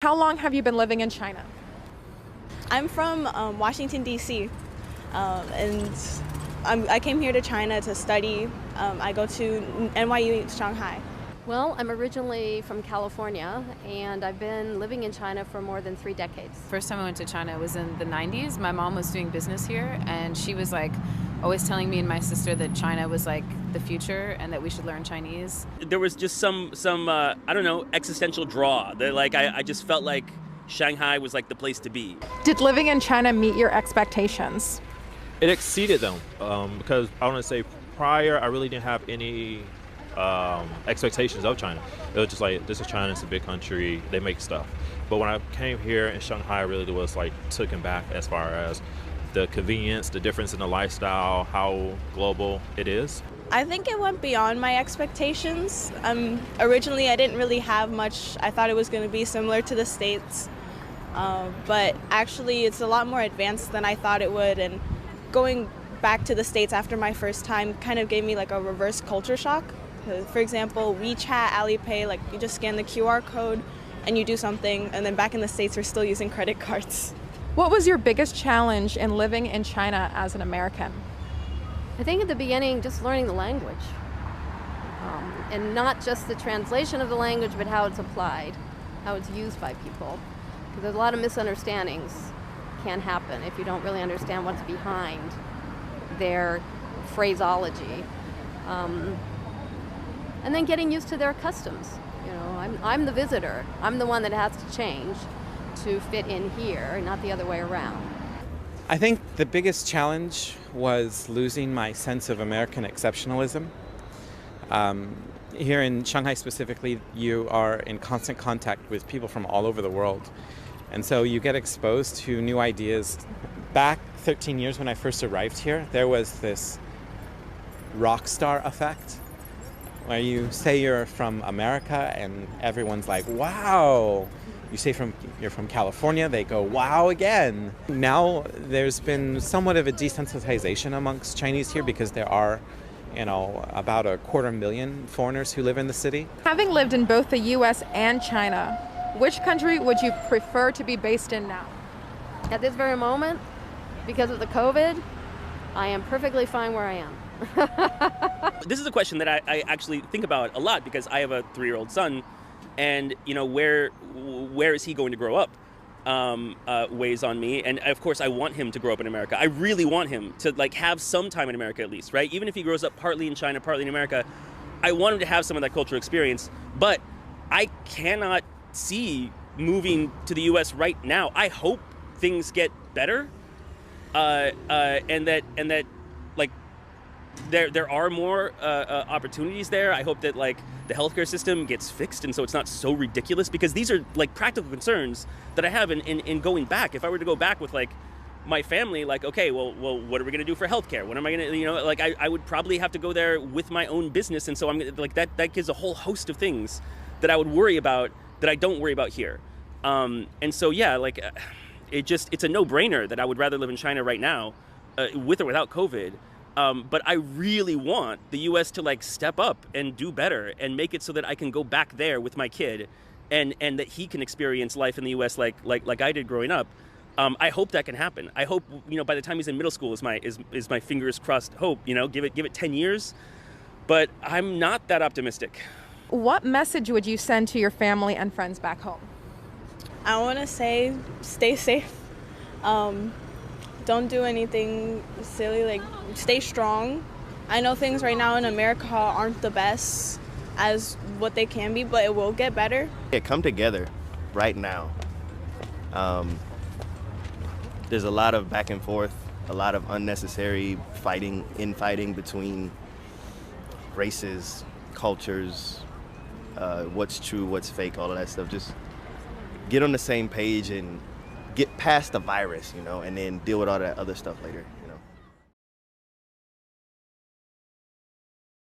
How long have you been living in China? I'm from Washington, D.C., and I came here to China to study. I go to NYU Shanghai. Well, I'm originally from California, and I've been living in China for more than 3 decades. First time I went to China was in the 90s. My mom was doing business here, and she was like always telling me and my sister that China was like the future and that we should learn Chinese. There was just some I don't know, existential draw. That like I just felt like Shanghai was like the place to be. Did living in China meet your expectations? It exceeded them because I want to say prior I really didn't have any expectations of China. It was just like, this is China, it's a big country, they make stuff. But when I came here in Shanghai, I really was like taken back as far as the convenience, the difference in the lifestyle, how global it is. I think it went beyond my expectations. Originally, I didn't really have much. I thought it was going to be similar to the States, but actually it's a lot more advanced than I thought it would. And going back to the States after my first time kind of gave me like a reverse culture shock. For example, WeChat, Alipay, like you just scan the QR code and you do something, and then back in the States we're still using credit cards. What was your biggest challenge in living in China as an American? I think at the beginning, just learning the language. And not just the translation of the language, but how it's applied, how it's used by people. Because there's a lot of misunderstandings can happen if you don't really understand what's behind their phraseology. And then getting used to their customs. You know, I'm the visitor. I'm the one that has to change to fit in here, not the other way around. I think the biggest challenge was losing my sense of American exceptionalism. Here in Shanghai specifically, you are in constant contact with people from all over the world. And so you get exposed to new ideas. Back 13 years when I first arrived here, there was this rock star effect where you say you're from America and everyone's like, wow. You say you're from California, they go, wow, again. Now there's been somewhat of a desensitization amongst Chinese here because there are, about 250,000 foreigners who live in the city. Having lived in both the US and China, which country would you prefer to be based in now? At this very moment, because of the COVID, I am perfectly fine where I am. This is a question that I actually think about a lot because I have a 3-year-old son, and where is he going to grow up weighs on me. And of course I want him to grow up in America. I really want him to like have some time in America at least, right? Even if he grows up partly in China, partly in America, I want him to have some of that cultural experience. But I cannot see moving to the US right now. I hope things get better, and that like there are more opportunities there. I hope that like the healthcare system gets fixed, and so it's not so ridiculous, because these are like practical concerns that I have in going back. If I were to go back with like my family, like, okay, well, what are we gonna do for healthcare? What am I gonna, like I would probably have to go there with my own business, and so I'm like that gives a whole host of things that I would worry about that I don't worry about here. And so yeah, like it's a no-brainer that I would rather live in China right now, with or without COVID. But I really want the U.S. to like step up and do better and make it so that I can go back there with my kid, and that he can experience life in the U.S. like I did growing up. I hope that can happen. I hope by the time he's in middle school is my fingers crossed hope. Give it 10 years, but I'm not that optimistic. What message would you send to your family and friends back home? I want to say stay safe. Don't do anything silly, like stay strong. I know things right now in America aren't the best as what they can be, but it will get better. Yeah, come together right now. There's a lot of back and forth, a lot of unnecessary infighting between races, cultures, what's true, what's fake, all of that stuff. Just get on the same page and get past the virus, and then deal with all that other stuff later.